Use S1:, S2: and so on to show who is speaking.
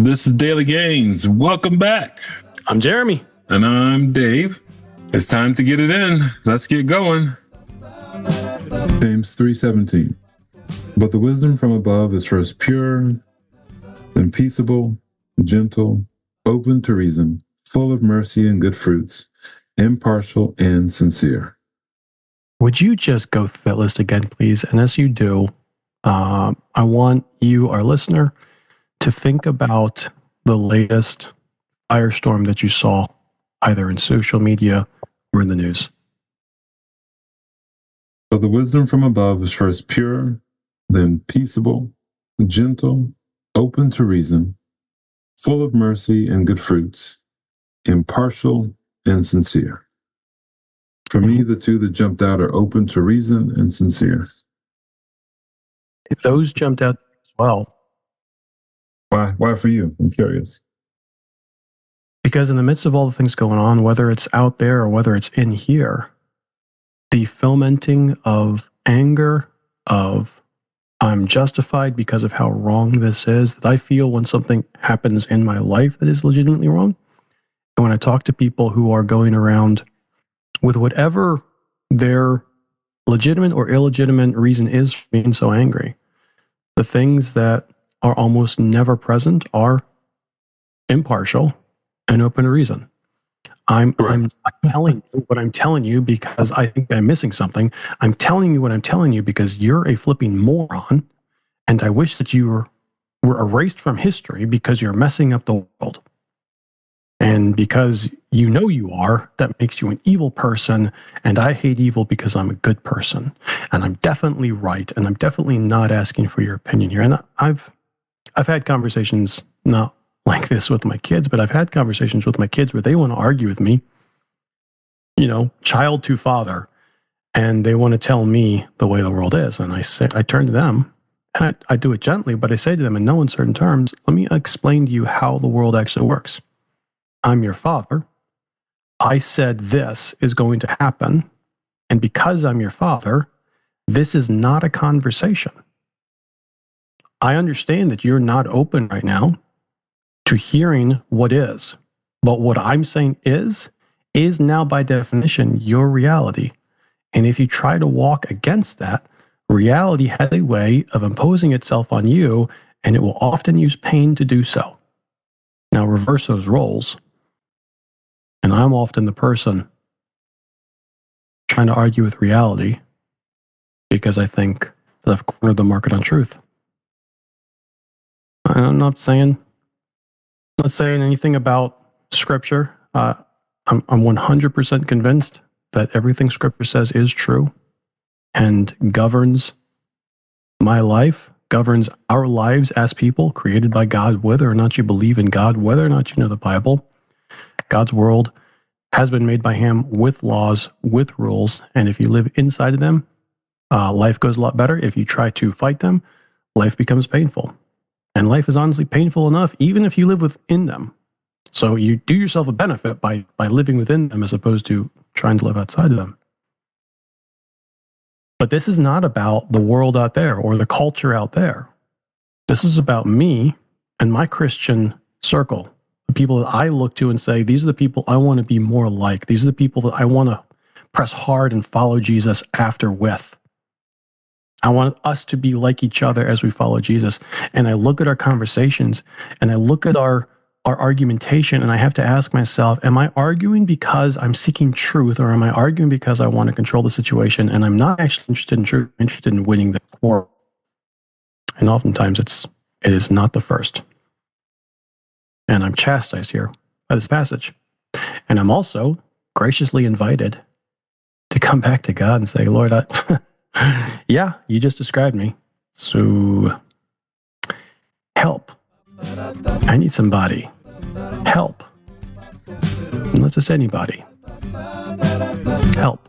S1: This is Daily Gains. Welcome back.
S2: I'm Jeremy.
S1: And I'm Dave. It's time to get it in. Let's get going. James 3:17. But the wisdom from above is first pure, then peaceable, gentle, open to reason, full of mercy and good fruits, impartial and sincere.
S2: Would you just go through that list again, please? And as you do, I want you, our listener, to think about the latest firestorm that you saw, either in social media or in the news.
S1: But the wisdom from above is first pure, then peaceable, gentle, open to reason, full of mercy and good fruits, impartial and sincere. For me, the two that jumped out are open to reason and sincere.
S2: Those jumped out as well.
S1: Why for you? I'm curious.
S2: Because in the midst of all the things going on, whether it's out there or whether it's in here, the fomenting of anger, of I'm justified because of how wrong this is, that I feel when something happens in my life that is legitimately wrong. And when I talk to people who are going around with whatever their legitimate or illegitimate reason is for being so angry, the things that are almost never present are impartial and open to reason. I'm telling you what I'm telling you because I think I'm missing something. I'm telling you what I'm telling you because you're a flipping moron, and I wish that you were erased from history because you're messing up the world. And because you know you are, that makes you an evil person, and I hate evil because I'm a good person. And I'm definitely right, and I'm definitely not asking for your opinion here. And I've had conversations, not like this with my kids, but I've had conversations with my kids where they want to argue with me, child to father, and they want to tell me the way the world is. And I turn to them, and I do it gently, but I say to them in no uncertain terms, let me explain to you how the world actually works. I'm your father. I said this is going to happen, and because I'm your father, this is not a conversation. I understand that you're not open right now to hearing what is. But what I'm saying is now by definition your reality. And if you try to walk against that, reality has a way of imposing itself on you, and it will often use pain to do so. Now reverse those roles, and I'm often the person trying to argue with reality because I think that I've cornered the market on truth. I'm not saying anything about Scripture. I'm 100% convinced that everything Scripture says is true and governs my life, governs our lives as people created by God, whether or not you believe in God, whether or not you know the Bible. God's world has been made by Him with laws, with rules, and if you live inside of them, life goes a lot better. If you try to fight them, life becomes painful. And life is honestly painful enough, even if you live within them. So you do yourself a benefit by living within them as opposed to trying to live outside of them. But this is not about the world out there or the culture out there. This is about me and my Christian circle, the people that I look to and say, these are the people I want to be more like. These are the people that I want to press hard and follow Jesus after with. I want us to be like each other as we follow Jesus. And I look at our conversations and I look at our argumentation, and I have to ask myself, am I arguing because I'm seeking truth, or am I arguing because I want to control the situation and I'm not actually interested in truth, I'm interested in winning the war? And oftentimes it is not the first. And I'm chastised here by this passage. And I'm also graciously invited to come back to God and say, Lord, yeah, you just described me. So help. I need somebody. Help. Not just anybody. Help.